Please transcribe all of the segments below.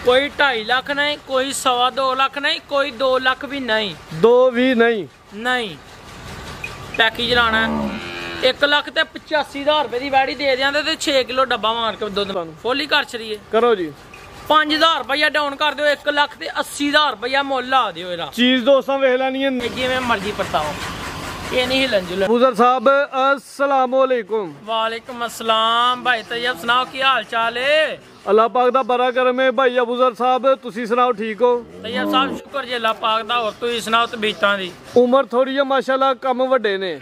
कोई 2.5 लाख नहीं, कोई 2.25 लाख नहीं, कोई 2 लाख भी नहीं, 2 भी नहीं। नहीं पैकेज लाना है 1,85,000 रुपए की वैडी दे देंगे ते 6 किलो डब्बा मार के दुध फुल ही कर छड़िए। करो जी 5,000 रुपया डाउन कर दो, 1,80,000 रुपया मुल ला दियो एदा। चीज दोस्तों वेख लैनी है जिवें मर्जी परताओ, ये नहीं हिलन जुलन। अबूजर साहब अस्सलाम वालेकुम। वालेकुम अस्सलाम भाई तैयब, सुनाओ की हाल चाल है? अल्लाह पाक दा बड़ा करम है भाई अबूजर साहब, तुसी सुनाओ ठीक हो? तैयब साहब शुक्र जी अल्लाह पाक दा, और तुसी सुनाओ तबीयतां दी? उम्र थोड़ी है माशाल्लाह, कम वड्डे ने।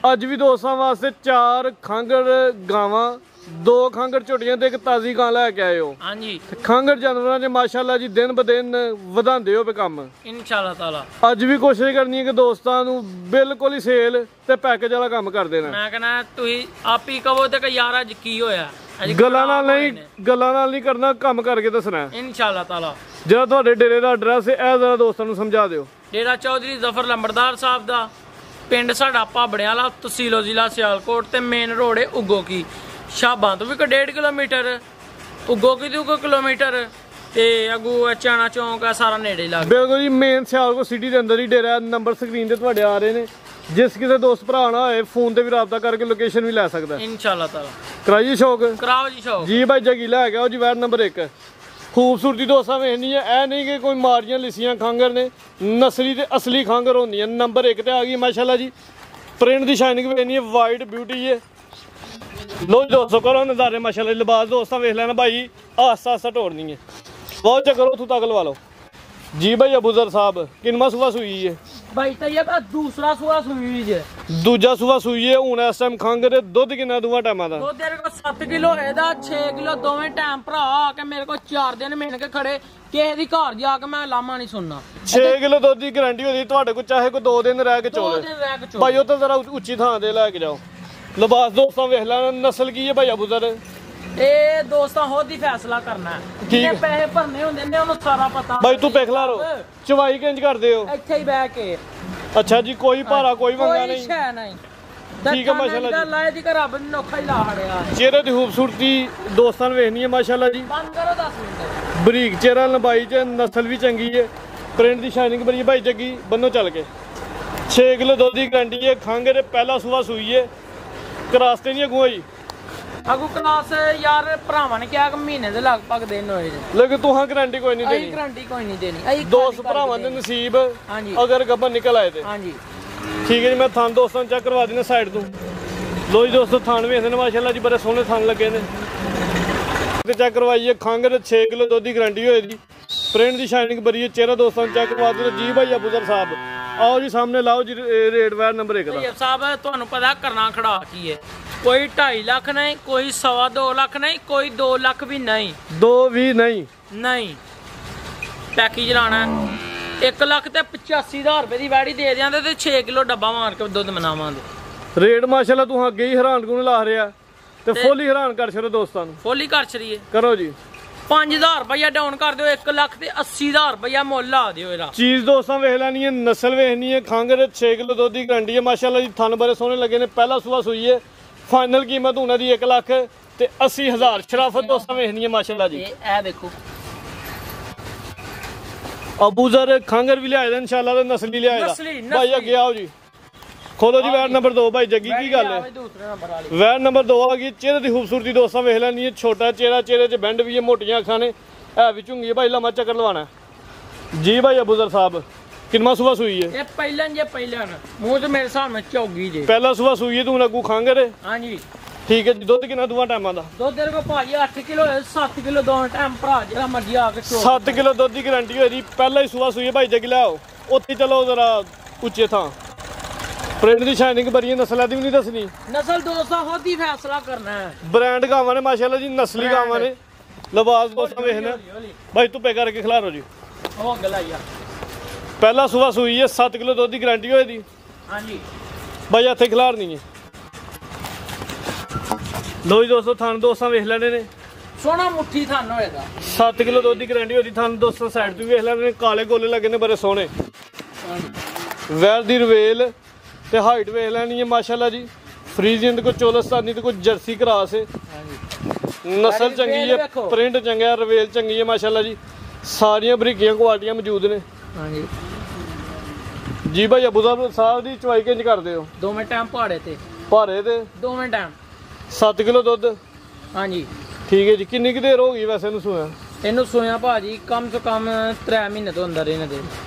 अज भी दोस्तों वास्ते 4 खांगड़ गावां, 2 खांगड़ झोटियां ते एक ताजी गां लैके आए हो। हां जी खांगड़ जानवरां ने माशाल्लाह जी दिन ब दिन वधांदे हो पे काम इंशाअल्लाह ताला। अज भी कोशिश करनी है कि दोस्तां नू बिल्कुल ही सेल ते पैकेज वाला काम कर देना। मैं कहना तुसी आप ही कहो ते कि यार अज की होया, गल्लां नाल नहीं करना, काम करके दसना इंशाअल्लाह ताला। जेड़ा तुहाडे डेरे दा एड्रेस है ए जरा दोस्तां नू समझा दिओ। डेरा चौधरी जफर लंबड़दार साहब दा, पिंड साडा भाबड़ियां वाला, तहसील जिला सियालकोट ते मेन रोड है उगो की। शाबां तो भी 1.5 किलोमीटर, उगो की तो 1 किलोमीटर ते अगू चाना चौंक है, सारा नेड़े लग। बिल्कुल जी मेन सियालकोट सिटी दे अंदर ही डेरा। नंबर स्क्रीन ते तुहाडे आ रहे ने, जिस किसी दोस्त भरा ना होए फोन ते भी राबता करके लोकेशन भी लै सकदा है इंशाअल्लाह ताला। कराइए शौक, कराओ जी शौक जी भाई। जगी लै गया जी वैड नंबर 1। खूबसूरती दोस्तां वेखनी है, ऐ नहीं कि कोई मारियां लिसियां खांगर ने, नस्ली ते असली खांगर होंदी है। नंबर 1 ते आ गई माशाल्लाह जी। प्रिंट दी शाइनिंग भी वेखनी है, वाइट ब्यूटी है। लो दोस्तों करो नज़ारे माशाल्लाह। लिबास दोस्तां वेख लेना भाई, आस्ता आस्ता तोड़नी है। बहुत चक्कर उथों तक लवा लो जी भाई। अबूजर साहब किनवा सुबह सुई है भाई तैयब? दूसरा सुबह सुई है, दूजा सुबह सुई है। हुण इस टाइम खंघ दे दुध किन्ना दूआ टाइमां दा? दुध तेरे को 7 किलो एदा, 6 किलो दोवें टाइम भरा आके मेरे को 4 दिन मिल के खड़े, किसी दी घर जाके मैं लामा नहीं सुनना। 6 किलो दुध की गारंटी होती तुहाडे को, चाहे कोई 2 दिन रह के चोले भाई। वो तो जरा उच्ची थां ते लैके जाओ। लिबास दोस्तों वेख लेना, नस्ल की है भाई अबूजर? ए दोस्तां खुद ही फैसला करना है, जिन्हें पैसे भरने होंदे ने उन्हें सारा पता भाई। तू पेखला रो चवाई किंज करदे हो? इत्थे ही बैठ के। अच्छा जी, कोई भारा कोई मंगा नहीं, नहीं ठीक है माशाल्लाह जी। लाए दी रब ने नोखा ही ला हड़या। चेहरे दी खूबसूरती दोस्तां ने वेखनी है माशाल्लाह जी। बंद करो 10 मिनट। बरीक चेहरा, लंबाई च नस्ल भी चंगी है, प्रिंट दी शाइनिंग बड़ी है भाई। जगी बन्नो चल के 6 किलो दुध की गारंटी है। खंघ दे पहला सुबह सुई है, करास्ते नहीं अगुआई अगू क्लास यार भरावां ने क्या महीने दे लगभग दिन होए, लेकिन तुहां गारंटी कोई नहीं देनी। गारंटी कोई नहीं देनी। दोस्त भरावां दे नसीब अगर गब्बन निकल आए थे। हां जी ठीक है जी। मैं थान दोस्तों चेक करवा देना साइड तो। लो जी दोस्तों थान वेखदे ने माशाल्लाह जी, बड़े सोहने थान लगे ने। ते चेक करवाइए, खंघ दे 6 किलो दुध की गारंटी होए दी, प्रिंट दी शाइनिंग बड़ी है। चेहरा दोस्तों चेक करवा दो जी भाई अबूजर साहब। आओ जी सामने लाओ जी रेट वैड नंबर 1 दा। साहब तुहानू पता करना खड़ा की है, कोई 2.5 लाख नहीं, कोई 2.25 लाख नहीं, कोई 2 लाख भी नहीं, 2 भी नहीं। नहीं पैकेज लाना है 1,85,000 रुपए की वैडी दे देंगे ते 6 किलो डब्बा मार के दुध मनावांगे। रेट माशाल्लाह तू अगे ही हैरान क्यों ला रहा ते फुल ही हैरान कर छड़ो दोस्तां नू। फुल ही कर छड़िए। करो जी 5,000 रुपया डाउन कर दो, 1,80,000 रुपया मुल ला दियो एदा। चीज दोस्तां वेख लैनी है, नस्ल वेखनी है। खंघ दे 6 किलो दुध की गारंटी है माशाल्लाह जी। थन बड़े सोहने लगे ने, पहला सुबह सुई है। फाइनल कीमत उन्हां दी 1,80,000। शराफत दोस्तां वेखनी है माशाल्लाह जी। ए देखो अबूजर खंघर भी लिया इंशाल्लाह ते नस्ली लिया भाई। अगे आओ जी, खोलो जी वैड नंबर 2 भाई। जगी की गल है? वैड नंबर 2 आ गई। चेहरे की खूबसूरती दोस्तां वेख लैनी है। छोटा चेहरा, चेहरे च बैंड भी है, मोटियां अखां ने, है भी झुंगी है भाई। लम्मा चक्कर लवाना जी भाई अबूजर साहब। कितना सुबह सुई है? ये पहलन मुंह तो मेरे हिसाब में चौगी जी। पहला सुबह सुई है, तू अगू खंघर है? हां जी ठीक है जी। दुध कितना दूआ टाइमां दा? दुध तेरे को भाजी 8 किलो है, 7 किलो दोवें टाइम भरा जेड़ा मर्जी आके 7 किलो दुध की गारंटी होई दी। पहला ही सुबह सुई है भाई। जगी लाओ उत्थे चलो जरा उच्चे थां। प्रिंट दी शाइनिंग बड़ी है, नस्ल दी भी नहीं दसनी। नस्ल दोस्तों खुद ही फैसला करना है। ब्रांड गावां ने माशाल्लाह जी, नस्ली गावां ने। लिबास दोस्तों वेखना भाई। धुप्पे करके खिलारो जी। ओ गलाइया पहला सुबह सुई है, 7 किलो दुध की गारंटी होई दी। हां जी भाई हथे खिलारनी है। लो जी दोस्तों थान दोस्तां वेख लैने ने, सोना मुट्ठी थान होएगा। 7 किलो दुध की गारंटी होती। थान दोस्तों साइड तो वेख लैने, काले गोले लगे ने बड़े सोहने। वैर दी रवेल ते हाइट वेख लैनी है माशाल्लाह जी। फ्रीजियन ते कोई चोलस्तानी ते कोई जर्सी क्रॉस है। ਨਸਲ ਚੰਗੀ ਹੈ, ਪ੍ਰਿੰਟ ਚੰਗਾ, ਰਵੇਲ ਚੰਗੀ ਹੈ ਮਾਸ਼ਾਅੱਲਾ ਜੀ। ਸਾਰੀਆਂ ਬਰੀਕੀਆਂ ਕੁਆਲਟੀਆਂ ਮੌਜੂਦ ਨੇ। ਹਾਂਜੀ ਜੀ ਭਾਈ ਅਬੂਜ਼ਰ ਸਾਹਿਬ ਦੀ ਚਵਾਈ ਕਿੰਜ ਕਰਦੇ ਹੋ? ਦੋਵੇਂ ਟਾਈਮ ਭਾੜੇ ਤੇ ਦੋਵੇਂ ਟਾਈਮ 7 ਕਿਲੋ ਦੁੱਧ। ਹਾਂਜੀ ਠੀਕ ਹੈ ਜੀ। ਕਿੰਨੀ ਕੁ ਦੇਰ ਹੋ ਗਈ ਵੈਸੇ ਇਹਨੂੰ ਸੋਇਆ ਭਾਜੀ? ਕਮ ਤੋਂ ਕਮ 3 ਮਹੀਨੇ ਤੋਂ ਅੰਦਰ ਇਹਨਾਂ ਦੇ।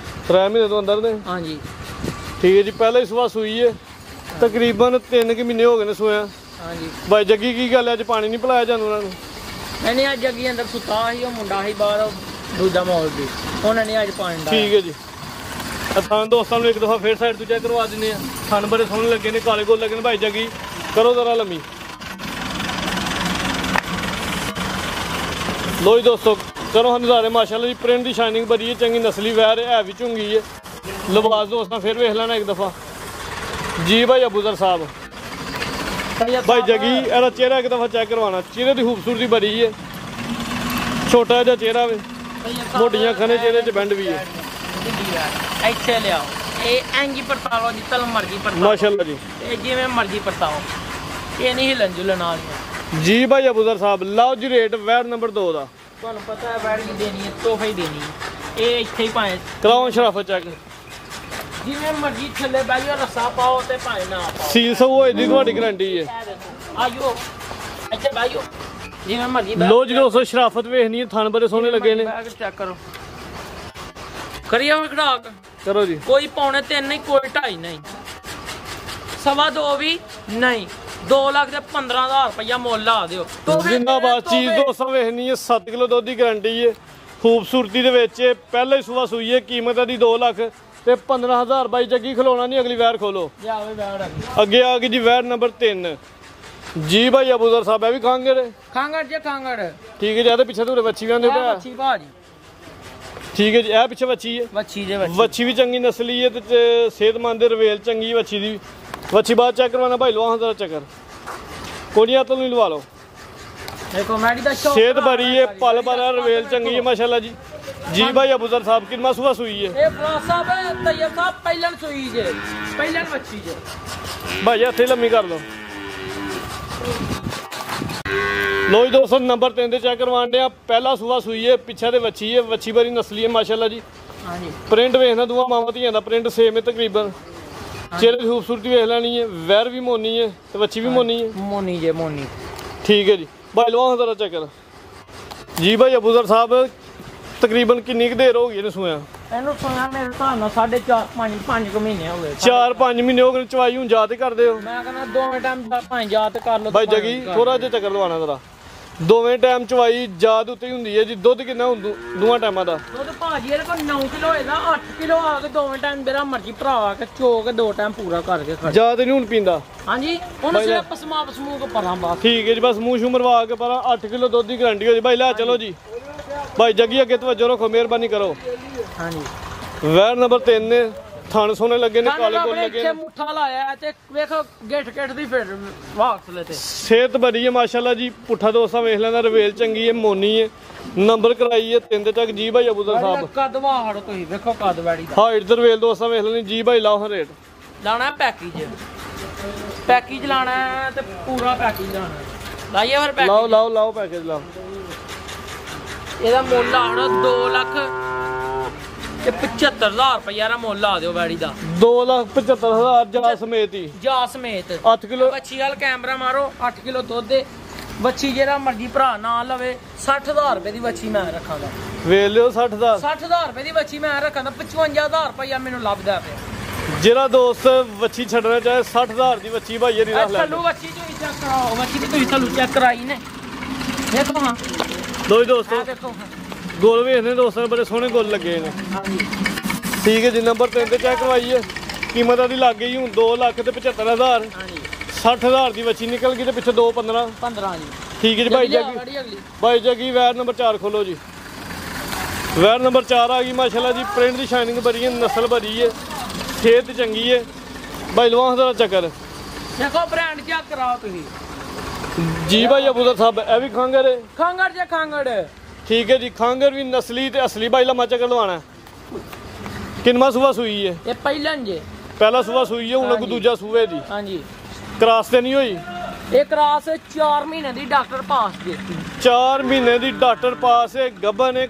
3 ਮਹੀਨੇ ਤੋਂ ਅੰਦਰ ਨੇ? ਹਾਂਜੀ ਠੀਕ ਹੈ ਜੀ। ਪਹਿਲਾਂ ਹੀ ਸੁਬਾਹ ਸੂਈ ਹੈ, ਤਕਰੀਬਨ 3 ਕੁ ਮਹੀਨੇ ਹੋ ਗਏ ਨੇ ਸੋਇਆ। ਹਾਂਜੀ ਭਾਈ ਜੱਗੀ ਕੀ ਗੱਲ ਹੈ, ਅੱਜ ਪਾਣੀ ਨਹੀਂ ਪਿਲਾਇਆ ਜਾਨੂੰ ਉਹਨਾਂ ਨੂੰ? ਨਹੀਂ ਅੱਜ ਜੱਗੀ ਅੰਦਰ ਸੁੱਤਾ ਸੀ, ਉਹ ਮੁੰਡਾ ਸੀ ਬਾਹਰ ਦੂਜਾ ਮਾਹੌਲ ਦੀ, ਉਹਨਾਂ ਨੇ ਅੱਜ ਪਾਣੀ ਦਾ। ਠੀਕ ਹੈ ਜੀ। ਥਾਨ ਦੋਸਤਾਂ ਨੂੰ ਇੱਕ ਦਫਾ ਫੇਰ ਸਾਈਡ ਤੋਂ ਚੈੱਕ ਕਰਵਾ ਦਿੰਦੇ ਆ। ਥਣ ਬੜੇ ਸੋਹਣੇ ਲੱਗੇ ਨੇ, ਕਾਲੇ ਗੋਲ ਲੱਗੇ ਨੇ। ਭਾਈ ਜੱਗੀ ਕਰੋ ਜ਼ਰਾ ਲੰਮੀ। ਲੋ ਜੀ ਦੋਸਤੋ ਕਰੋ ਹਾਂ ਨਜ਼ਾਰੇ ਮਾਸ਼ਾਅੱਲਾ ਜੀ। ਪ੍ਰਿੰਟ ਦੀ ਸ਼ਾਈਨਿੰਗ ਬੜੀ ਹੈ, ਚੰਗੀ ਨਸਲੀ ਵੈਰ ਹੈ ਵੀ ਝੁੰਗੀ ਹੈ। ਲਿਬਾਸ ਦੋਸਤਾਂ ਫੇਰ ਵੇਖ ਲੈਣਾ ਇੱਕ ਦਫਾ ਜੀ। ਭਾਈ ਅਬੂਜ਼ਰ ਸਾਹਿਬ ਭਾਈ ਜੱਗੀ ਇਹਦਾ ਚਿਹਰਾ ਇੱਕ ਦਫਾ ਚੈੱਕ ਕਰਵਾਉਣਾ। ਚਿਹਰੇ ਦੀ ਖੂਬਸੂਰਤੀ ਬੜੀ ਹੈ, ਛੋਟਾ ਜਿਹਾ ਚਿਹਰਾ ਵੇ, ਮੋਟੀਆਂ ਖਨੇ ਚਿਹਰੇ 'ਚ ਬੈਂਡ ਵੀ ਹੈ। ਇੱਥੇ ਲਿਆਓ, ਇਹ ਐਂਗੀ ਪਰਤਾਓ ਜਿੱਤਲ ਮਰਜੀ ਪਰਤਾਓ ਮਾਸ਼ਾਅੱਲਾ ਜੀ। ਇਹ ਜਿਵੇਂ ਮਰਜੀ ਪਰਤਾਓ, ਇਹ ਨਹੀਂ ਹਿਲਣ ਜੁਲਣ ਵਾਲੀਆਂ ਜੀ। ਭਾਈ ਅਬੂਜ਼ਰ ਸਾਹਿਬ ਲਓ ਜੀ ਰੇਟ ਵੈਰ ਨੰਬਰ 2 ਦਾ। ਤੁਹਾਨੂੰ ਪਤਾ ਹੈ ਵੈਰ ਨਹੀਂ ਦੇਣੀ ਹੈ, ਤੋਹਫਾ ਹੀ ਦੇਣੀ ਹੈ। ਇਹ ਇੱਥੇ ਹੀ ਭਾਵੇਂ ਕਰਾਓ ਸ਼ਰਾਫਤ ਚੈੱਕ, ਜਿਵੇਂ ਮਰਜੀ ਥੱਲੇ ਬਹਿ ਜਾਓ, ਰੱਸਾ ਪਾਓ ਤੇ ਭਾਵੇਂ ਨਾ ਪਾਓ। ਸੀਲ ਸਭ ਹੋਏ ਦੀ ਤੁਹਾਡੀ ਗਰੰਟੀ ਹੈ। ਆਇਓ ਇੱਥੇ ਬਹਿ ਜਾਓ, ਜਿਵੇਂ ਮਰਜੀ। ਲੋ ਜੀ ਦੋਸਤੋ ਸ਼ਰਾਫਤ ਵੇਖਣੀ ਹੈ, ਥਣ ਬੜੇ ਸੋਹਣੇ ਲੱਗੇ ਨੇ। ਚੈੱਕ ਕਰੋ, ਕਰੀਏ ਹੁਣ ਖੜਾਕ ਕਰੋ ਜੀ। ਕੋਈ 2.25 ਨਹੀਂ, ਕੋਈ 2.5 ਨਹੀਂ, 2.25 ਵੀ ਨਹੀਂ। 2 ਲੱਖ ਦੇ 15,000 ਰੁਪਇਆ ਮੁੱਲ ਲਾ ਦਿਓ। ਜਿੰਦਾਬਾਦ। ਚੀਜ਼ ਦੋਸਤੋ ਵੇਖਣੀ ਹੈ, 7 ਕਿਲੋ ਦੁੱਧ ਦੀ ਗਰੰਟੀ ਹੈ, ਖੂਬਸੂਰਤੀ ਦੇ ਵਿੱਚ ਪਹਿਲੇ ਸੁਬਾ ਸੂਈ ਹੈ। ਕੀਮਤ ਦੀ 2 ਲੱਖ ਤੇ 15,000। ਬਾਈ ਜੱਗੀ ਖਲੋਣਾ ਨਹੀਂ, ਅਗਲੀ ਵੈਰ ਖੋਲੋ। ਅੱਗੇ ਆ ਗਈ ਜੀ ਵੈਰ ਨੰਬਰ 3 ਜੀ। ਭਾਈ ਅਬੂਜ਼ਰ ਸਾਹਿਬ ਇਹ ਵੀ ਖਾਂਗੜ ਜੇ ਖਾਂਗੜ। ਠੀਕ ਹੈ ਜੀ। ਇਹਦੇ ਪਿੱਛੇ ਤੁਹਾਡੇ ਬੱਚੀ ਵੀ ਆਉਂਦੇ ਪਿਆ। ਬੱਚੀ ਭਾਜੀ ਠੀਕ ਹੈ ਜੀ। ਇਹ ਪਿੱਛੇ ਬੱਚੀ ਹੈ, ਬੱਚੀ ਵੀ ਚੰਗੀ ਨਸਲੀ ਹੈ ਤੇ ਸਿਹਤਮੰਦ ਰਵੇਲ ਚੰਗੀ ਬੱਚੀ ਦੀ। ਬੱਚੀ ਬਾਅਦ ਚੈੱਕ ਕਰਵਾਉਣਾ ਭਾਈ, ਲਵਾ ਹਾਂ ਚੱਕਰ ਕੋੜੀਆਂ ਤੋਂ ਨਹੀਂ ਲਵਾ ਲਓ। ਦੇਖੋ ਮੈਡੀ ਦਾ ਸ਼ੌਕ, ਸਿਹਤ ਬੜੀ ਹੈ, ਪਲ ਭਰਾ ਰਵੇਲ ਚੰਗੀ ਹੈ ਮਾਸ਼ਾਅੱਲਾ ਜੀ। ਜੀ ਭਾਈ ਅਬੂਜ਼ਰ ਸਾਹਿਬ ਕਿੰਨਾ ਸੁਬਾ ਸੂਈ ਹੈ? ਇਹ ਸਾਹਿਬ ਤੈਯਬ ਸਾਹਿਬ ਪਹਿਲਾਂ ਸੂਈ ਜੇ, ਪਹਿਲਾਂ ਬੱਚੀ ਜੇ। ਭਾਈ ਇੱਥੇ ਲੰਮੀ ਕਰ ਲਓ। ਲੋ ਜੀ ਦੋਸਤੋ ਨੰਬਰ 3 ਤੇ ਚੈੱਕ ਕਰਵਾਉਂਦੇ ਆ। ਪਹਿਲਾ ਸੁਬਾ ਸੂਈ ਹੈ, ਪਿੱਛੇ ਤੇ ਵੱਛੀ ਹੈ, ਵੱਛੀ ਬੜੀ ਨਸਲੀ ਹੈ ਮਾਸ਼ਾਅੱਲਾ ਜੀ। ਹਾਂਜੀ ਪ੍ਰਿੰਟ ਵੇਖਣਾ, ਦੋਵਾਂ ਮਾਵਾਂ ਧੀਆਂ ਦਾ ਪ੍ਰਿੰਟ ਸੇਮ ਹੈ ਤਕਰੀਬਨ। ਚਿਹਰੇ ਦੀ ਖੂਬਸੂਰਤੀ ਵੇਖ ਲੈਣੀ ਹੈ, ਵੈਰ ਵੀ ਮੋਨੀ ਹੈ ਤੇ ਵੱਛੀ ਵੀ ਮੋਨੀ ਹੈ। ਮੋਨੀ ਜੇ ਮੋਨੀ। ਠੀਕ ਹੈ ਜੀ। ਭਾਈ ਲਵਾ ਜ਼ਰਾ ਚੱਕਰ ਜੀ। ਭਾਈ ਅਬੂਜ਼ਰ ਸਾਹਿਬ ਤਕਰੀਬਨ ਕਿੰਨੀ ਕੁ ਦੇਰ ਹੋ ਗਈ ਇਹਨੂੰ ਸੋਇਆ? ਇਹਨੂੰ ਸੋਇਆ ਮੇਰੇ ਹਿਸਾਬ ਨਾਲ 4.5 5 ਮਹੀਨੇ ਹੋ ਗਏ। 4-5 ਮਹੀਨੇ ਹੋ ਗਏ ਚਵਾਈ। ਹੁਣ ਜਾ ਤੇ ਕਰਦੇ ਹੋ? ਮੈਂ ਕਹਿੰਦਾ ਦੋਵੇਂ ਟਾਈਮ ਭਾਵੇਂ ਜਾ ਤੇ ਕਰ ਲਓ। ਭਾਈ ਜੱਗੀ ਥੋੜਾ ਜਿਹਾ ਚੱਕਰ ਲਵਾਉਣਾ ਜ਼ਰਾ। ਦੋਵੇਂ ਟਾਈਮ ਚਵਾਈ ਯਾਦ ਉੱਤੇ ਹੁੰਦੀ ਹੈ ਜੀ। ਦੁੱਧ ਕਿੰਨਾ ਹੁੰਦਾ ਦੋਵਾਂ ਟਾਈਮਾਂ ਦਾ? ਦੁੱਧ ਭਾਜੀ ਇਹਦੇ ਕੋਲ 9 ਕਿਲੋ ਹੋਏਗਾ, 8 ਕਿਲੋ ਆ ਕੇ ਦੋਵੇਂ ਟਾਈਮ ਮੇਰਾ ਮਰਜ਼ੀ ਭਰਾ ਆ ਕੇ ਚੋ ਕੇ 2 ਟਾਈਮ ਪੂਰਾ ਕਰਕੇ ਖੜ। ਯਾਦ ਨਹੀਂ ਹੁਣ ਪੀਂਦਾ? ਹਾਂਜੀ ਉਹਨੂੰ ਸਿਰਫ ਸਮੂਹ ਕੋ ਪਰਾਂ ਬਾਤ। ਠੀਕ ਹੈ ਜੀ। ਬਸ ਮੂੰਹ ਸ਼ੂ ਮਰਵਾ ਕੇ ਪਰਾਂ 8 ਕਿਲੋ ਦੁੱਧ ਦੀ ਗਰੰਟੀ ਹੋ ਜੀ। ਭਾਈ ਲੈ ਚਲੋ ਜੀ। ਭਾਈ ਜੱਗੀ ਅੱਗੇ ਤਵੱਜੋ ਰੱਖੋ, ਮਿਹਰਬਾਨੀ ਕਰੋ। ਹਾਂਜੀ ਵੈਰ ਨੰਬਰ 3 ਨੇ, ਥਣ ਸੋਹਣੇ ਲੱਗੇ ਨੇ, ਕਾਲੇ ਗੋਲ ਲੱਗੇ ਨੇ। ਮੁੱਠਾ ਲਾਇਆ ਤੇ ਵੇਖੋ ਗਿੱਠ ਦੀ ਫਿਰ ਵਾਕਸਲੇ ਤੇ ਸਿਹਤ ਬੜੀ ਹੈ ਮਾਸ਼ਾਅੱਲਾ ਜੀ। ਪੁੱਠਾ ਦੋਸਤਾਂ ਵੇਖ ਲੈਂਦਾ, ਰਵੇਲ ਚੰਗੀ ਹੈ, ਮੋਨੀ ਹੈ, ਨੰਬਰ ਕਰਾਈ ਹੈ 3 ਤੱਕ। ਜੀ ਭਾਈ ਅਬੂਜ਼ਰ ਸਾਹਿਬ ਕੱਦ ਵਾੜ ਤੁਸੀਂ ਵੇਖੋ ਕੱਦ ਵੈੜੀ ਦਾ। ਹਾਈਟ ਤੇ ਰਵੇਲ ਦੋਸਤਾਂ ਵੇਖ ਲੈਣੀ। ਜੀ ਭਾਈ ਲਾਓ ਰੇਟ। ਲਾਣਾ ਪੈਕੇਜ ਲਾਣਾ ਤੇ ਪੂਰਾ ਪੈਕੇਜ ਲਾਣਾ। ਲਾਈਏ ਫਿਰ ਪੈਕੇਜ। ਲਾਓ ਪੈਕੇਜ ਲਾਓ। ਇਹਦਾ ਮੁੱਲ ਆਉਣਾ 2 ਲੱਖ ਤੇ 75,000 ਰੁਪਇਆ ਦਾ ਮੁੱਲ ਲਾ ਦਿਓ ਵੈੜੀ ਦਾ। 2,75,000 ਜਾ ਸਮੇਤ ਹੀ। ਜਾ ਸਮੇਤ 8 ਕਿਲੋ ਬੱਚੀ ਵਾਲ ਕੈਮਰਾ ਮਾਰੋ। 8 ਕਿਲੋ ਦੁੱਧ ਦੇ ਬੱਚੀ ਜਿਹੜਾ ਮਰਜੀ ਭਰਾ ਨਾ ਲਵੇ। 60,000 ਰੁਪਏ ਦੀ ਬੱਚੀ ਮੈਂ ਰੱਖਾਂਗਾ। ਵੇਚ ਲਿਓ 60,000। 60,000 ਰੁਪਏ ਦੀ ਬੱਚੀ ਮੈਂ ਰੱਖਾਂਗਾ। 55,000 ਰੁਪਇਆ ਮੈਨੂੰ ਲੱਭਦਾ ਪਿਆ। ਜਿਹੜਾ ਦੋਸਤ ਵੱਛੀ ਛੱਡਣਾ ਚਾਹੇ 60,000 ਦੀ ਵੱਛੀ ਭਾਈ ਨਹੀਂ ਰੱਖ ਲੈ। ਥੱਲੂ ਵੱਛੀ ਤੁਸੀਂ ਚੈੱਕ ਕਰਾਓ। ਵੱਛੀ ਦੀ ਤੁਸੀਂ ਥੱਲੂ ਚੈੱਕ ਕਰਾਈ ਨੇ। ਦੇਖੋ ਹਾਂ ਲੋ ਜੀ ਦੋਸਤੋ ਦੇਖੋ ਗੋਲ ਵੇਖਦੇ ਦੋਸਤਾਂ ਬੜੇ ਸੋਹਣੇ ਗੋਲ ਲੱਗੇ ਨੇ। ਠੀਕ ਹੈ ਜੀ। ਨੰਬਰ 3 ਤੇ ਚੈੱਕ ਕਰਵਾਈ ਹੈ। ਕੀਮਤ ਆਦੀ ਲੱਗ ਗਈ ਹੁਣ 2 ਲੱਖ ਤੇ 75,000। 60,000 ਦੀ ਵੱਛੀ ਨਿਕਲ ਗਈ ਤੇ ਪਿੱਛੇ 2-15 ਜੀ। ਠੀਕ ਹੈ ਜੀ। ਭਾਈ ਜੱਗੀ ਵੈਰ ਨੰਬਰ 4 ਖੋਲੋ ਜੀ। ਵੈਰ ਨੰਬਰ 4 ਆ ਗਈ ਮਾਸ਼ਾਅੱਲਾ ਜੀ। ਪ੍ਰਿੰਟ ਦੀ ਸ਼ਾਈਨਿੰਗ ਬੜੀ ਹੈ, ਨਸਲ ਬੜੀ ਹੈ, ਸਿਹਤ ਚੰਗੀ ਹੈ। ਭਾਈ ਲਵਾ ਦਾ ਚੱਕਰ ਦੇਖੋ ਬ੍ਰਾਂਡ ਚੈੱਕ ਕਰਾਓ ਤੁਸੀਂ। ਜੀ ਭਾਈ ਅਬੂਜ਼ਰ ਸਾਹਿਬ ਇਹ ਵੀ ਖਾਂਗੜ ਹੈ? ਖਾਂਗੜ। ਠੀਕ ਹੈ ਜੀ। ਖਾਂਗਰ ਵੀ ਨਸਲੀ ਤੇ ਅਸਲੀ। ਭਾਈ ਲੰਮਾ ਚੱਕਰ ਲਵਾਣਾ। ਕਿੰਨਾ ਸੂਆ ਸੂਈ ਹੈ? ਇਹ ਪਹਿਲਾਂ ਜੇ ਪਹਿਲਾ ਸੂਆ ਸੂਈ ਹੈ। ਹੁਣ ਦੂਜਾ ਸੂਏ ਦੀ। ਹਾਂਜੀ। ਕ੍ਰਾਸ ਤੇ ਨਹੀਂ ਹੋਈ? ਇਹ ਕਰਾਸ 4 ਮਹੀਨੇ ਦੀ ਡਾਕਟਰ ਪਾਸ ਦੀ 4 ਮਹੀਨੇ ਦੀ ਡਾਕਟਰ ਪਾਸ ਹੈ ਗੱਬਨ ਹੈ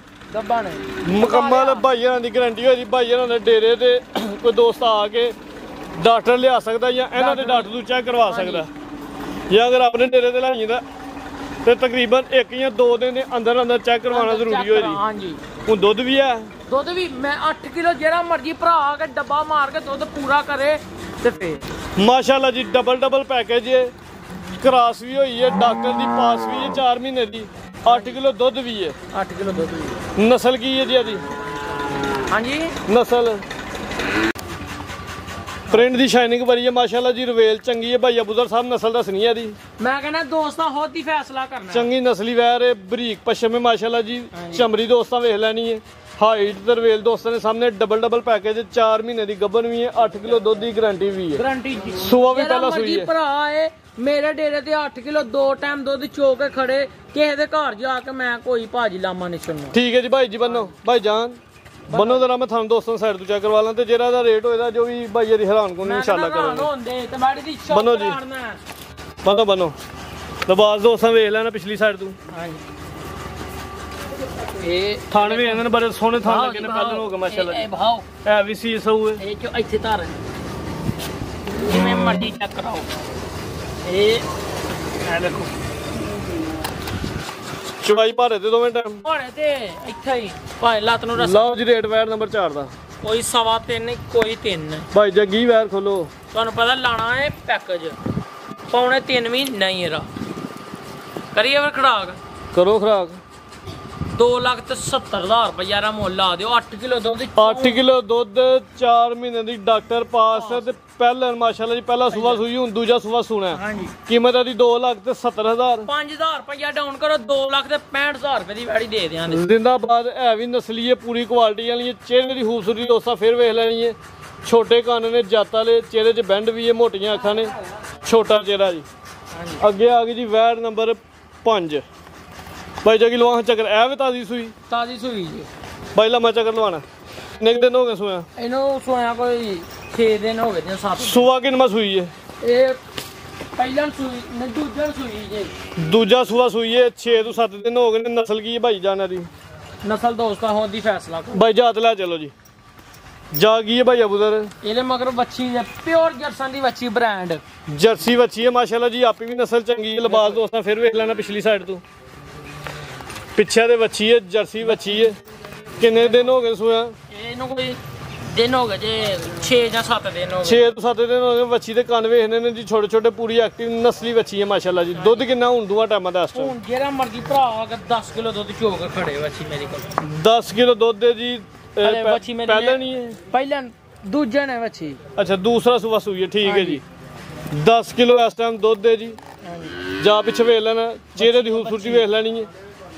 ਮੁਕੰਮਲ ਭਾਈਆਂ ਦੀ ਗਾਰੰਟੀ ਹੋਈ ਭਾਈਆਂ ਦੇ ਡੇਰੇ ਤੇ ਕੋਈ ਦੋਸਤ ਆ ਕੇ ਡਾਕਟਰ ਲਿਆ ਸਕਦਾ ਜਾਂ ਇਹਨਾਂ ਦੇ ਡਾਕਟਰ ਨੂੰ ਚੈੱਕ ਕਰਵਾ ਸਕਦਾ ਜਾਂ ਅਗਰ ਆਪਣੇ ਡੇਰੇ ਤੇ ਲਾਈ ਜਾਂਦਾ ਤੇ ਤਕਰੀਬਨ 1 ਜਾਂ 2 ਦਿਨ ਦੇ ਅੰਦਰ ਅੰਦਰ ਚੈੱਕ ਕਰਵਾਉਣਾ ਜ਼ਰੂਰੀ ਹੋਈ ਜੀ। ਹਾਂਜੀ ਹੁਣ ਦੁੱਧ ਵੀ ਹੈ ਦੁੱਧ ਵੀ ਮੈਂ 8 ਕਿਲੋ ਜਿਹੜਾ ਮਰਜੀ ਭਰਾ ਆ ਕੇ ਡੱਬਾ ਮਾਰ ਕੇ ਦੁੱਧ ਪੂਰਾ ਕਰੇ ਤੇ ਫੇਰ ਮਾਸ਼ਾਅੱਲਾ ਜੀ ਡਬਲ ਪੈਕੇਜ ਹੈ ਕਰਾਸ ਵੀ ਹੋਈ ਹੈ ਡਾਕਟਰ ਦੀ ਪਾਸ ਵੀ ਹੈ 4 ਮਹੀਨੇ ਦੀ 8 ਕਿਲੋ ਦੁੱਧ ਵੀ ਹੈ 8 ਕਿਲੋ ਦੁੱਧ ਵੀ ਨਸਲ ਕੀ ਹੈ ਜੀ ਇਹਦੀ ਹਾਂਜੀ ਨਸਲ ਪ੍ਰਿੰਟ ਦੀ ਸ਼ਾਈਨਿੰਗ ਬੜੀ ਹੈ ਮਾਸ਼ਾਅੱਲਾ ਜੀ ਰਵੇਲ ਚੰਗੀ ਹੈ ਭਾਈ ਅਬੂਜ਼ਰ ਸਾਹਿਬ ਨਸਲ ਦੱਸਣੀ ਹੈ ਇਹਦੀ ਮੈਂ ਕਹਿੰਦਾ ਦੋਸਤਾਂ ਖੁਦ ਹੀ ਫੈਸਲਾ ਕਰਨਾ ਚੰਗੀ ਨਸਲੀ ਵੈਰ ਹੈ ਬਰੀਕ ਪਸ਼ਮ ਹੈ ਮਾਸ਼ਾਅੱਲਾ ਜੀ ਚਮੜੀ ਦੋਸਤਾਂ ਵੇਖ ਲੈਣੀ ਹੈ ਹਾਈਟ ਤੇ ਰਵੇਲ ਦੋਸਤਾਂ ਦੇ ਸਾਹਮਣੇ ਡਬਲ ਪੈਕੇਜ 4 ਮਹੀਨੇ ਦੀ ਗੱਭਣ ਵੀ ਹੈ 8 ਕਿਲੋ ਦੁੱਧ ਦੀ ਗਾਰੰਟੀ ਵੀ ਹੈ ਗਾਰੰਟੀ ਸੂਆ ਵੀ ਪਹਿਲਾਂ ਸੂਈ ਹੈ ਭਰਾ ਹੈ ਮੇਰੇ ਡੇਰੇ ਤੇ 8 ਕਿਲੋ 2 ਟਾਈਮ ਦੁੱਧ ਚੋ ਕੇ ਖੜੇ ਕਿਸੇ ਦੇ ਘਰ ਜਾ ਕੇ ਮੈਂ ਕੋਈ ਭਾਜੀ ਲਾਮਾ ਨਹੀਂ ਸੁਣਨਾ ਠੀਕ ਹੈ ਜੀ ਭਾਈ ਜੀ ਬੰਨੋ ਭਾਈ ਜਾਨ ਬੰਨੋ ਜਰਾ ਮੈਂ ਤੁਹਾਨੂੰ ਦੋਸਤਾਂ ਸਾਈਡ ਤੋਂ ਚੈੱਕ ਕਰਵਾ ਲਾਂ ਤੇ ਜਿਹੜਾ ਦਾ ਰੇਟ ਹੋਏਦਾ ਜੋ ਵੀ ਭਾਈ ਦੀ ਹੈਰਾਨ ਕੋਲ ਇਨਸ਼ਾਅੱਲਾ ਕਰਾਂਗੇ ਤੇ ਬਾੜੀ ਦੀ ਸ਼ੌਪ ਬੰਨੋ ਜੀ ਬੰਨੋ ਲਬਾਸ ਦੋਸਤਾਂ ਵੇਖ ਲੈਣਾ ਪਿਛਲੀ ਸਾਈਡ ਤੋਂ ਹਾਂਜੀ ਇਹ ਥਾਣ ਵੀ ਇਹਨਾਂ ਨੇ ਬੜੇ ਸੋਹਣੇ ਥਾਣ ਲੱਗੇ ਨੇ ਪਹਿਲਾਂ ਹੋ ਗਏ ਮਾਸ਼ਾਅੱਲਾ ਜੀ ਇਹ ਭਾਓ ਇਹ ਵੀ ਸੀ ਸਹੂ ਹੈ ਇਹ ਜੋ ਇੱਥੇ ਧਾਰ ਜਿਵੇਂ ਮਰਜ਼ੀ ਚੈੱਕ ਕਰਾਓ ਇਹ ਦੇਖੋ ਚੁਬਾਈ ਭਾਰੇ ਤੇ ਦੋਵੇਂ ਟਾਈਮ ਭਾਰੇ ਤੇ ਇੱਥੇ ਹੀ ਭਾਈ ਲੱਤ ਨੂੰ ਰਸ ਲਓ ਜੀ ਰੇਟ ਵੈਰ ਨੰਬਰ 4 ਦਾ ਕੋਈ 3.5 ਕੋਈ 3 ਭਾਈ ਜੱਗੀ ਵੈਰ ਖੋਲੋ ਤੁਹਾਨੂੰ ਪਤਾ ਲਾਣਾ ਹੈ ਪੈਕੇਜ ਪੌਣੇ 3 ਵੀ ਨਹੀਂ ਇਹਦਾ ਕਰੀਏ ਫਿਰ ਖੜਾਕ ਕਰੋ ਖਰਾਕ 2,70,000 ਰੁਪਇਆ ਦਾ ਮੁੱਲ ਲਾ ਦਿਓ 8 ਕਿਲੋ ਦੁੱਧ 8 ਕਿਲੋ ਦੁੱਧ 4 ਮਹੀਨੇ ਦੀ ਡਾਕਟਰ ਪਾਸ ਤੇ ਪਹਿਲਾਂ ਮਾਸ਼ਾਅੱਲਾ ਜੀ ਪਹਿਲਾ ਸੂਆ ਸੂਈ ਹੁਣ ਦੂਜਾ ਸੂਆ ਸੁਣਾ ਹਾਂਜੀ ਕੀਮਤ ਦੀ 2,70,000 5,000 ਰੁਪਇਆ ਡਾਊਨ ਕਰੋ 2,65,000 ਰੁਪਏ ਦੀ ਵੈੜੀ ਦੇ ਦਿਆਂਗੇ ਜ਼ਿੰਦਾਬਾਦ ਹੈ ਵੀ ਨਸਲੀ ਹੈ ਪੂਰੀ ਕੁਆਲਿਟੀ ਵਾਲੀ ਹੈ ਚਿਹਰੇ ਦੀ ਖੂਬਸੂਰਤੀ ਦੋਸਤਾਂ ਫਿਰ ਵੇਖ ਲੈਣੀ ਹੈ ਛੋਟੇ ਕੰਨ ਨੇ ਜੱਤ ਵਾਲੇ ਚਿਹਰੇ 'ਚ ਬੈਂਡ ਵੀ ਹੈ ਮੋਟੀਆਂ ਅੱਖਾਂ ਨੇ ਛੋਟਾ ਚਿਹਰਾ ਜੀ ਅੱਗੇ ਆ ਗਈ ਜੀ ਵੈੜ ਨੰਬਰ 5 ਭਾਈ ਜਗੀ ਲਵਾਂ ਚੱਕਰ ਐ ਵੀ ਤਾਜ਼ੀ ਸੂਈ ਜੀ ਭਾਈ ਲੰਮਾ ਚੱਕਰ ਲਵਾਣਾ ਕਿੰਨੇ ਦਿਨ ਹੋ ਗਏ ਸੋਇਆ ਇਹਨੂੰ ਸੋਇਆ ਕੋਈ 6 ਦਿਨ ਹੋ ਗਏ ਨੇ 7 ਸੂਆ ਕਿੰਨਾ ਸੂਈ ਹੈ ਇਹ ਪਹਿਲਾਂ ਸੂਈ ਨੇ ਦੂਜਾ ਸੂਈ ਜੀ ਦੂਜਾ ਸੂਆ ਸੂਈ ਹੈ 6 ਤੋਂ 7 ਦਿਨ ਹੋ ਗਏ ਨੇ ਨਸਲ ਕੀ ਹੈ ਭਾਈ ਜਾਨਾਂ ਦੀ ਨਸਲ ਦੋਸਤਾਂ ਹੋਣ ਦੀ ਫੈਸਲਾ ਕਰੋ ਭਾਈ ਜਾਤ ਲੈ ਚਲੋ ਜੀ ਜਾ ਗਈ ਹੈ ਭਾਈ ਅਬੂਦਰ ਇਹਦੇ ਮਗਰ ਬੱਚੀ ਹੈ ਪਿਓਰ ਜਰਸਨ ਦੀ ਬੱਚੀ ਬ੍ਰਾਂਡ ਜਰਸੀ ਬੱਚੀ ਹੈ ਮਾਸ਼ਾਅੱਲਾ ਜੀ ਆਪੀ ਵੀ ਨਸਲ ਚੰਗੀ ਹੈ ਲਬਾਸ ਦੋਸਤਾਂ ਫਿਰ ਵੇਖ ਲੈਣਾ ਪਿਛਲੀ ਸਾਈਡ ਤੋਂ ਪਿੱਛੇ ਦੇ ਬੱਚੀ ਹੈ ਜਰਸੀ ਬੱਚੀ ਹੈ ਕਿੰਨੇ ਦਿਨ ਹੋ ਗਏ ਸੋਇਆ ਇਹਨੂੰ ਕੋਈ ਦਿਨ ਹੋ ਗਏ ਜੇ 6 ਜਾਂ 7 ਦਿਨ ਹੋ ਗਏ 6 ਤੋਂ 7 ਦਿਨ ਹੋ ਗਏ ਬੱਚੀ ਦੇ ਕੰਨ ਵੇਖਣੇ ਨੇ ਜੀ ਛੋਟੇ ਛੋਟੇ ਪੂਰੀ ਐਕਟਿਵ ਨਸਲੀ ਬੱਚੀ ਹੈ ਮਾਸ਼ਾਅੱਲਾ ਜੀ ਦੁੱਧ ਕਿੰਨਾ ਹੁਣ ਦੂਆ ਟਾਈਮਾਂ ਦਾ ਇਸ ਹੁਣ ਜਿਹੜਾ ਮਰਜ਼ੀ ਭਰਾ ਅਗਰ 10 ਕਿਲੋ ਦੁੱਧ ਚੋ ਕੇ ਖੜੇ ਬੱਚੀ ਮੇਰੇ ਕੋਲ 10 ਕਿਲੋ ਦੁੱਧ ਹੈ ਜੀ ਬੱਚੀ ਮੇਰੀ ਪਹਿਲਾਂ ਨਹੀਂ ਹੈ ਪਹਿਲਾਂ ਦੂਜੇ ਨੇ ਬੱਚੀ ਅੱਛਾ ਦੂਸਰਾ ਸੂਆ ਸੂਈ ਹੈ ਠੀਕ ਹੈ ਜੀ 10 ਕਿਲੋ ਇਸ ਟਾਈਮ ਦੁੱਧ ਹੈ ਜੀ ਜਾ ਪਿੱਛੇ ਵੇਖ ਲੈਣਾ ਚਿਹਰੇ ਦੀ ਖੂਬਸੂਰਤੀ ਵੇਖ ਲੈਣੀ ਹੈ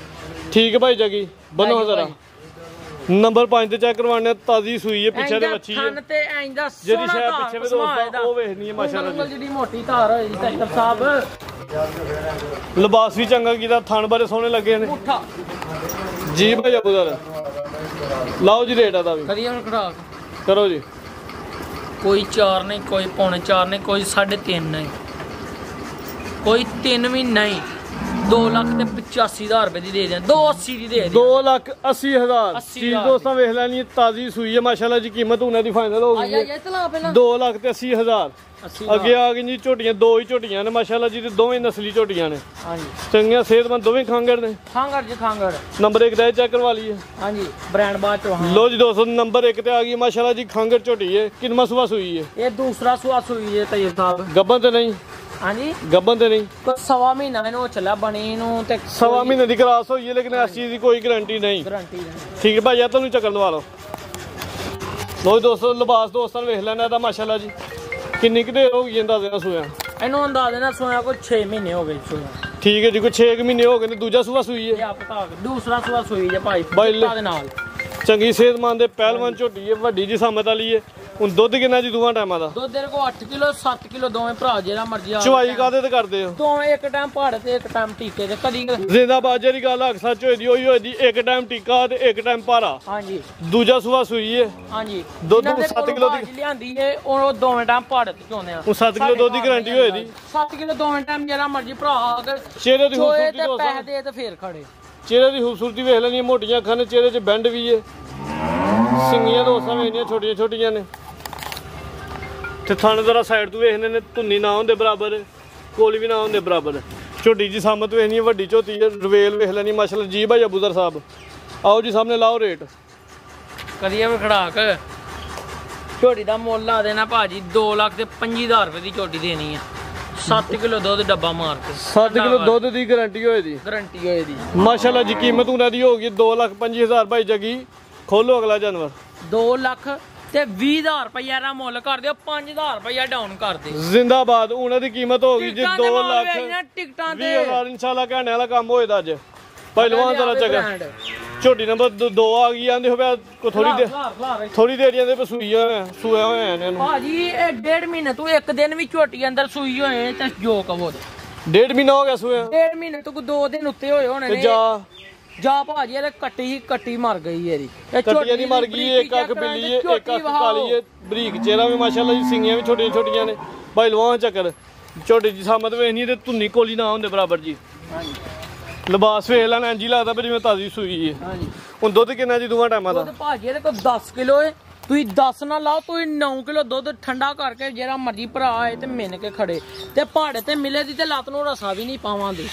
ਠੀਕ ਹੈ ਭਾਈ ਜਗੀ ਬਣੋ ਜ਼ਰਾ ਨੰਬਰ 5 ਤੇ ਚੈੱਕ ਕਰਵਾਉਣੇ ਤਾਜ਼ੀ ਸੂਈ ਹੈ ਪਿੱਛੇ ਦੇ ਬੱਚੀ ਹੈ ਥਣ ਤੇ ਐਂਦਾ ਜਿਹੜੀ ਸ਼ਾਇਦ ਪਿੱਛੇ ਦੇ ਦੋਸਤਾਂ ਉਹ ਵੇਖਣੀ ਹੈ ਮਾਸ਼ਾਅੱਲਾ ਜੀ ਜਿਹੜੀ ਮੋਟੀ ਧਾਰ ਹੋਈ ਟੈਕਟਰ ਸਾਹਿਬ ਲਿਬਾਸ ਵੀ ਚੰਗਾ ਕੀਤਾ ਥਣ ਬਾਰੇ ਸੋਹਣੇ ਲੱਗੇ ਨੇ ਮੁੱਠਾ ਜੀ ਭਾਈ ਅਬੂਦਰ ਲਾਓ ਜੀ ਰੇਟ ਆਦਾ ਵੀ ਕਰੀਏ ਹੁਣ ਖੜਾ ਕਰੋ ਜੀ ਕੋਈ 4 ਨਹੀਂ ਕੋਈ ਪੌਣੇ 4 ਨਹੀਂ ਕੋਈ 3.5 ਨਹੀਂ ਕੋਈ 3 ਵੀ ਨਹੀਂ 2,85,000 ਰੁਪਏ ਦੀ ਦੇ ਦਿਆਂ 280 ਦੀ ਦੇ ਦਿਆਂ 2,80,000 ਚੀਜ਼ ਦੋਸਤਾਂ ਵੇਖ ਲੈਣੀ ਤਾਜ਼ੀ ਸੂਈ ਹੈ ਮਾਸ਼ਾਅੱਲਾ ਜੀ ਕੀਮਤ ਉਹਨਾਂ ਦੀ ਫਾਈਨਲ ਹੋ ਗਈ ਹੈ 2,80,000 ਅੱਗੇ ਆ ਗਈ ਜੀ ਝੋਟੀਆਂ ਦੋ ਹੀ ਝੋਟੀਆਂ ਨੇ ਮਾਸ਼ਾਅੱਲਾ ਜੀ ਤੇ ਦੋਵੇਂ ਨਸਲੀ ਝੋਟੀਆਂ ਨੇ ਹਾਂਜੀ ਚੰਗੀਆਂ ਸਿਹਤਮੰਦ ਦੋਵੇਂ ਖਾਂਗੜ ਨੇ ਖਾਂਗੜ ਜੀ ਖਾਂਗੜ ਨੰਬਰ 1 ਦਾ ਚੈੱਕ ਕਰਵਾ ਲਈਏ ਹਾਂਜੀ ਬ੍ਰਾਂਡ ਬਾਅਦ ਚੋਂ ਲੋ ਜੀ ਦੋਸਤੋ ਨੰਬਰ 1 ਤੇ ਆ ਗਈ ਮਾਸ਼ਾਅੱਲਾ ਜੀ ਖਾਂਗੜ ਝੋਟੀ ਹੈ ਕਿੰਨਾ ਸੂਆ ਸੂਈ ਹੈ ਇਹ ਦੂਸਰਾ ਸੂਆ ਸੂਈ ਹੈ ਤੈਯਬ ਸਾਹਿਬ ਗੱਬਨ ਤੇ ਨਹੀਂ ਹਾਂਜੀ ਗੱਬਨ ਤੇ ਨਹੀਂ ਕੋਈ 1.5 ਮਹੀਨਾ ਇਹਨੂੰ ਚੱਲਾ ਬਣੀ ਨੂੰ ਤੇ 1.5 ਮਹੀਨੇ ਦੀ ਕਰਾਸ ਹੋਈ ਹੈ ਲੇਕਿਨ ਇਸ ਚੀਜ਼ ਦੀ ਕੋਈ ਗਾਰੰਟੀ ਨਹੀਂ ਠੀਕ ਹੈ ਭਾਈ ਆ ਤੁਹਾਨੂੰ ਚੱਕਰ ਦਵਾ ਲਓ ਲੋ ਦੋਸਤੋ ਲਿਬਾਸ ਦੋਸਤਾਂ ਨੂੰ ਵੇਖ ਲੈਣਾ ਇਹਦਾ ਮਾਸ਼ਾਅੱਲਾ ਜੀ ਕਿੰਨੀ ਕੁ ਦੇਰ ਹੋ ਗਈ ਅੰਦਾਜ਼ੇ ਨਾਲ ਸੋਇਆ ਇਹਨੂੰ ਅੰਦਾਜ਼ੇ ਨਾਲ ਸੋਇਆ ਕੋਈ 6 ਮਹੀਨੇ ਹੋ ਗਏ ਸੋਇਆ ਠੀਕ ਹੈ ਜੀ ਕੋਈ 6 ਮਹੀਨੇ ਹੋ ਗਏ ਨੇ ਦੂਜਾ ਸੂਆ ਸੂਈ ਹੈ ਇਹ ਆਪ ਤਾਂ ਦੂਸਰਾ ਸੂਆ ਸੂਈ ਹੈ ਭਾਈ ਦੇ ਨਾਲ ਚੰਗੀ ਸਿਹਤਮੰਦ ਦੇ ਪਹਿਲਵਾਨ ਝੋਟੀ ਹੈ ਵੱਡੀ ਜੀ ਸਾਮਤ ਵਾਲੀ ਹੈ ਹੁਣ ਦੁੱਧ ਕਿੰਨਾ ਜੀ ਦੋਵਾਂ ਟਾਈਮਾਂ ਦਾ? ਦੁੱਧ ਦੇ ਕੋ 8 ਕਿਲੋ 7 ਕਿਲੋ ਦੋਵੇਂ ਭਰਾ ਜਿਹੜਾ ਮਰਜ਼ੀ ਆ। ਚਵਾਈ ਕਾਦੇ ਤੇ ਕਰਦੇ ਹੋ? ਦੋਵੇਂ ਇੱਕ ਟਾਈਮ ਪਹਾੜ ਤੇ ਇੱਕ ਟਾਈਮ ਟੀਕੇ ਤੇ। ਕਦੀ ਜ਼ਿੰਦਾਬਾਦ ਜਿਹੜੀ ਗੱਲ ਹੱਕ ਸੱਚ ਹੋਈ ਦੀ ਉਹੀ ਹੋਈ ਦੀ, ਇੱਕ ਟਾਈਮ ਟੀਕਾ ਤੇ ਇੱਕ ਟਾਈਮ ਭਾਰਾ। ਹਾਂਜੀ। ਦੂਜਾ ਸੂਆ ਸੂਈ ਹੈ। ਹਾਂਜੀ। ਦੁੱਧ 7 ਕਿਲੋ ਦੀ ਲਿਆਂਦੀ ਏ, ਉਹ ਦੋਵੇਂ ਟਾਈਮ ਪਹਾੜ ਤੇ ਚੋਂਦੇ ਆ। ਉਹ 7 ਕਿਲੋ ਦੁੱਧ ਦੀ ਗਾਰੰਟੀ ਹੋਈ ਦੀ। 7 ਕਿਲੋ ਦੋਵੇਂ ਟਾਈਮ ਜਿਹੜਾ ਮਰਜ਼ੀ ਭਰਾ ਅਗਰ ਚਿਹਰੇ ਦੀ ਖੂਬਸੂਰਤੀ ਤੇ ਪੈਸੇ ਦੇ ਤੇ ਫੇਰ ਖੜੇ। ਚਿਹਰੇ ਦੀ ਖੂਬਸੂਰਤੀ ਵੇਖ ਲੈਣੀ, ਮੋਟੀਆਂ ਅੱਖਾਂ ਨੇ, ਚਿਹਰੇ 'ਚ ਬੈਂਡ ਵੀ ਏ, ਸਿੰਗੀਆਂ ਦੋਸਾਂ ਵੇਖਣੀਆਂ ਛੋਟੀਆਂ ਛੋਟੀਆਂ ਨੇ, ਤੇ ਥਣ ਜ਼ਰਾ ਸਾਈਡ ਤੋਂ ਵੇਖਣੇ ਨੇ, ਧੁੰਨੀ ਨਾ ਹੁੰਦੇ ਬਰਾਬਰ, ਕੋਲ ਵੀ ਨਾ ਹੁੰਦੇ ਬਰਾਬਰ। ਝੋਟੀ ਦੀ ਸਾਮਤ ਵੇਖਣੀ ਹੈ, ਵੱਡੀ ਝੋਟੀ ਹੈ, ਰਵੇਲ ਵੇਖ ਲੈਣੀ ਮਾਸ਼ਾਅੱਲਾ ਜੀ ਭਾਈ ਅਬੂਜ਼ਰ ਸਾਹਿਬ। ਆਓ ਜੀ ਸਾਹਮਣੇ ਲਾਓ ਰੇਟ। ਕਰੀਏ ਵੀ ਖੜਾਕ। ਝੋਟੀ ਦਾ ਮੁੱਲ ਲਾ ਦੇਣਾ ਭਾਜੀ 2,25,000 ਰੁਪਏ ਦੀ ਝੋਟੀ ਦੇਣੀ ਆ। 7 ਕਿਲੋ ਦੁੱਧ ਡੱਬਾ ਮਾਰ ਕੇ। 7 ਕਿਲੋ ਦੁੱਧ ਦੀ ਗਾਰੰਟੀ ਹੋਏ ਦੀ। ਗਾਰੰਟੀ ਹੋਏ ਦੀ ਮਾਸ਼ਾਅੱਲਾ ਜੀ। ਕੀਮਤ ਉਹਨਾਂ ਦੀ ਹੋਗੀ 2,25,000 ਭਾਈ ਜਗੀ। ਖੋਲੋ ਅਗਲਾ ਜਾਨਵਰ। 2,20,000 ਰੁਪਇਆ ਦਾ ਮੁੱਲ ਕਰ ਦਿਓ, 5,000 ਰੁਪਇਆ ਡਾਊਨ ਕਰ ਦੇ। ਜ਼ਿੰਦਾਬਾਦ। ਉਹਨਾਂ ਦੀ ਕੀਮਤ ਹੋਗੀ ਜੀ 2,20,000 ਟਿਕਟਾਂ ਤੇ। ਇਨਸ਼ਾਅੱਲਾ ਕਹਿਣੇ ਵਾਲਾ ਕੰਮ ਹੋਏਦਾ ਅੱਜ। ਪਹਿਲਵਾਨ ਜ਼ਰਾ ਚੱਕਰ। ਝੋਟੀ ਨੰਬਰ 2 ਆ ਗਈ ਆਂਦੇ ਹੋਵੇ ਥੋੜੀ ਦੇਰ ਜਾਂਦੇ ਪਸੂਈਆਂ ਸੂਇਆ ਹੋਇਆ ਨੇ ਇਹਨੂੰ ਭਾਜੀ। ਇਹ 1.5 ਮਹੀਨੇ ਤੋਂ ਇੱਕ ਦਿਨ ਵੀ ਝੋਟੀ ਅੰਦਰ ਸੂਈ ਹੋਏ ਤੇ ਜੋ ਕਹੋ। 1.5 ਮਹੀਨਾ ਹੋ ਗਿਆ ਸੂਇਆ। 1.5 ਮਹੀਨੇ ਤੋਂ 2 ਦਿਨ ਉੱਤੇ ਹੋਏ ਹੋਣੇ ਨੇ। ਜਾ ਭਾਜੀ ਇਹ ਕੱਟੀ ਮਰ ਗਈ ਇਹਦੀ। ਇਹ ਕੱਟੀਆਂ ਦੀ ਮਰ ਗਈ। ਇੱਕ ਅੱਖ ਬਿੱਲੀ ਏ, ਇੱਕ ਅੱਖ ਕਾਲੀ ਏ, ਬਰੀਕ ਚਿਹਰਾ ਵੀ ਮਾਸ਼ਾਅੱਲਾ ਜੀ, ਸਿੰਗੀਆਂ ਵੀ ਛੋਟੀਆਂ ਛੋਟੀਆਂ ਨੇ। ਪਹਿਲਵਾਨ ਚੱਕਰ। ਝੋਟੀ ਦੀ ਸਾਮਤ ਵੇਖਣੀ ਤੇ ਧੁੰਨੀ ਕੋਲੀ ਨਾ ਹੁੰਦੇ ਬਰਾਬਰ ਜੀ। ਹਾਂਜੀ। ਲਿਬਾਸ ਵੇਖ ਲੈਣਾ ਇੰਜ ਲੱਗਦਾ ਵੀ ਜਿਵੇਂ ਤਾਜ਼ੀ ਸੂਈ ਹੈ। ਹਾਂਜੀ। ਹੁਣ ਦੁੱਧ ਕਿੰਨਾ ਜੀ ਦੋਵਾਂ ਟਾਈਮਾਂ ਦਾ? ਦੁੱਧ ਭਾਜੀ ਇਹਦੇ ਕੋਲ 10 ਕਿਲੋ ਏ। ਤੁਸੀਂ 10 ਨਾ ਲਾਓ, ਤੁਸੀਂ 9 ਕਿਲੋ ਦੁੱਧ ਠੰਡਾ ਕਰਕੇ ਜਿਹੜਾ ਮਰਜ਼ੀ ਭਰਾ ਆਏ ਤੇ ਮਿਣ ਕੇ ਖੜੇ ਤੇ ਪਹਾੜੇ ਤੇ ਮਿਲੇ ਦੀ ਤੇ ਲੱਤ ਨੂੰ ਰਸਾ ਵੀ ਨਹੀਂ ਪਾਵਾਂਗੇ।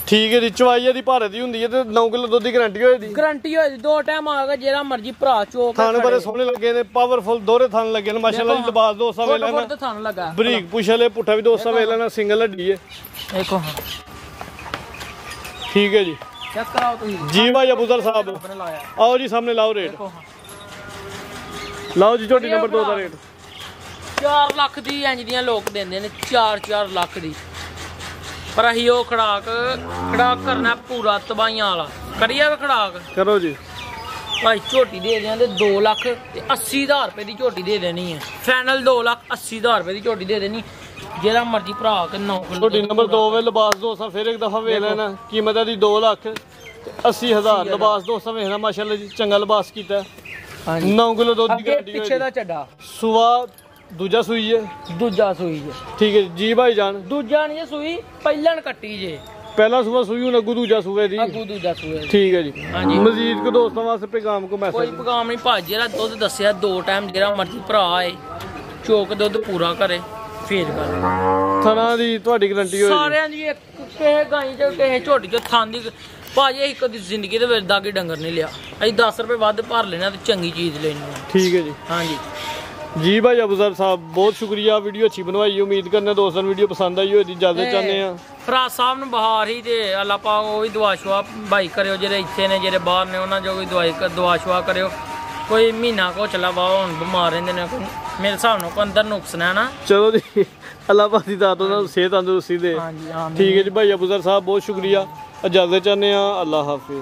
ਠੀਕ ਹੈ ਜੀ। ਚਵਾਈ ਦੀ ਭਾਰੇ ਦੀ ਹੁੰਦੀ ਹੈ ਤੇ 9 ਕਿਲੋ ਦੁੱਧ ਦੀ ਗਾਰੰਟੀ ਹੋਏ ਦੀ। ਗਾਰੰਟੀ ਹੋਏ ਦੀ। 2 ਟਾਈਮ ਆ ਗਿਆ ਜਿਹੜਾ ਮਰਜ਼ੀ ਭਰਾ ਚੋਕ। ਥਣ ਬੜੇ ਸੋਹਣੇ ਲੱਗੇ ਨੇ, ਪਾਵਰਫੁਲ ਦੋਹਰੇ ਥਣ ਲੱਗੇ ਨੇ ਮਾਸ਼ਾਅੱਲਾ ਜੀ। ਲਿਬਾਸ ਦੋਸਾ ਵੇਖ ਲੈਣਾ, ਥਣ ਲੱਗਾ ਬਰੀਕ ਪੁੱਛਲੇ, ਪੁੱਠਾ ਵੀ ਦੋਸਾ ਵੇਖ ਲੈਣਾ, ਸਿੰਗਲ ਹੱਡੀ ਹੈ। ਦੇਖੋ। ਠੀਕ ਹੈ ਜੀ। ਚੈੱਕ ਕਰਾਓ ਤੁਸੀਂ ਜੀ ਭਾਈ ਅਬੂਜ਼ਰ ਸਾਹਿਬ। ਆਓ ਜੀ ਸਾਹਮਣੇ ਲਾਓ ਰੇਟ। ਲਾਓ ਜੀ ਝੋਟੀ ਨੰਬਰ 2 ਦਾ ਰੇਟ। 4 ਲੱਖ ਦੀ ਇੰਜ ਦੀਆਂ ਲੋਕ ਦਿੰਦੇ ਨੇ। 4 ਲੱਖ ਦੀ। ਪਰ ਅਸੀਂ ਉਹ ਖੜਾਕ ਕਰਨਾ ਪੂਰਾ ਤਬਾਈਆਂ ਵਾਲਾ। ਕਰੀਏ ਵੀ ਖੜਾਕ। ਕਰੋ ਜੀ ਭਾਈ। ਝੋਟੀ ਦੇ ਦਿਆਂਗੇ 2,80,000 ਰੁਪਏ ਦੀ ਝੋਟੀ ਦੇ ਦੇਣੀ ਹੈ। ਫਾਈਨਲ 2,80,000 ਰੁਪਏ ਦੀ ਝੋਟੀ ਦੇ ਦੇਣੀ। ਜਿਹੜਾ ਮਰਜ਼ੀ ਭਰਾ ਕੇ 9 ਕਿਲੋ। ਝੋਟੀ ਨੰਬਰ 2 ਵੇ ਲਿਬਾਸ ਦੋਸਾ ਫਿਰ ਇੱਕ ਦਫਾ ਵੇਖ ਲੈਣਾ। ਕੀਮਤ ਇਹਦੀ 2,80,000। ਲਿਬਾਸ ਦੋਸਾ ਵੇਖਣਾ ਮਾਸ਼ਾਅੱਲਾ ਜੀ, ਚੰਗਾ ਲਿਬਾਸ ਕੀਤਾ। 9 ਕਿਲੋ ਦੁੱਧ ਦੀ ਗਾਰੰਟੀ ਪਿੱਛੇ ਦਾ ਚੱਡਾ। ਸੂਆ ਦੂਜਾ ਸੂਈ ਹੈ। ਦੂਜਾ ਸੂਈ ਜੇ। ਠੀਕ ਹੈ ਜੀ ਭਾਈ ਜਾਨ। ਦੂਜਾ ਨਹੀਂ ਸੂਈ, ਪਹਿਲਣ ਕੱਟੀ ਜੇ। ਪਹਿਲਾ ਸੂਆ ਸੂਈ ਹੁਣ ਅੱਗੂ ਦੂਜਾ ਸੂਏ ਦੀ। ਅੱਗੂ ਦੂਜਾ ਸੂਏ। ਠੀਕ ਹੈ ਜੀ। ਹਾਂਜੀ। ਮਜ਼ੀਦ ਕੋ ਦੋਸਤਾਂ ਵਾਸਤੇ ਪੈਗਾਮ ਕੋ ਮੈਸੇਜ? ਕੋਈ ਪੈਗਾਮ ਨਹੀਂ ਭਾਜੀ। ਜਿਹੜਾ ਦੁੱਧ ਦੱਸਿਆ 2 ਟਾਈਮ ਜਿਹੜਾ ਮਰਜ਼ੀ ਭਰਾ ਆਏ ਚੋਕ ਦੁੱਧ ਪੂਰਾ ਕਰੇ ਫੇਰ ਗੱਲ। ਥਣਾ ਦੀ ਤੁਹਾਡੀ ਗਾਰੰਟੀ ਹੋਏ ਸਾਰਿਆਂ ਦੀ। ਇੱਕ ਕਿਸੇ ਗਾਈ ਚ ਕਿਸੇ ਝੋਟੀ ਚ ਥਾਂ ਦੀ ਭਾਜੀ। ਅਸੀਂ ਕਦੀ ਜ਼ਿੰਦਗੀ ਦੇ ਵਿੱਚ ਦਾਗੇ ਡੰਗਰ ਨਹੀਂ ਲਿਆ। ਅਸੀਂ 10 ਰੁਪਏ ਵੱਧ ਭਰ ਲੈਣਾ ਤੇ ਚੰਗੀ ਚੀਜ਼ ਲੈਣੀ ਹੈ। ਠੀਕ ਹੈ ਜੀ। ਹਾਂਜੀ ਜੀ ਭਾਈ ਅਬੂਜ਼ਰ ਸਾਹਿਬ ਬਹੁਤ ਸ਼ੁਕਰੀਆ। ਵੀਡੀਓ ਅੱਛੀ ਬਣਵਾਈ। ਉਮੀਦ ਕਰਨੇ ਦੋਸਤਾਂ ਨੂੰ ਵੀਡੀਓ ਪਸੰਦ ਆਈ ਹੋਏਗੀ। ਜਲਦੀ ਚਾਹੁੰਦੇ ਆ ਫਰਾਜ਼ ਸਾਹਿਬ ਨੂੰ ਬਹਾਰ ਹੀ ਤੇ ਅੱਲਾ ਪਾਕ ਉਹ ਵੀ ਦੁਆ ਸ਼ੁਆ ਭਾਈ ਕਰਿਓ। ਜਿਹੜੇ ਇੱਥੇ ਨੇ ਜਿਹੜੇ ਬਾਹਰ ਨੇ ਉਹਨਾਂ ਜੋ ਵੀ ਦੁਆ ਸ਼ੁਆ ਕਰਿਓ। ਕੋਈ ਮਹੀਨਾ ਕੋ ਚਲਾ ਵਾ ਹੁਣ ਬਿਮਾਰ ਰਹਿੰਦੇ ਨੇ। ਮੇਰੇ ਹਿਸਾਬ ਨਾਲ ਕੋਈ ਅੰਦਰ ਨੁਕਸ ਨਾ ਨਾ। ਚਲੋ ਜੀ ਅੱਲਾ ਪਾਕ ਦੀ ਦਾਤ ਉਹਨਾਂ ਨੂੰ ਸਿਹਤ ਤੰਦਰੁਸਤੀ ਦੇ। ਹਾਂਜੀ। ਠੀਕ ਹੈ ਜੀ ਭਾਈ ਅਬੂਜ਼ਰ ਸਾਹਿਬ ਬਹੁਤ ਸ਼ੁਕਰੀਆ। ਇਜਾਜ਼ਤ ਚਾਹੁੰਦੇ ਆ। ਅੱਲਾ ਹਾਫਿਜ਼।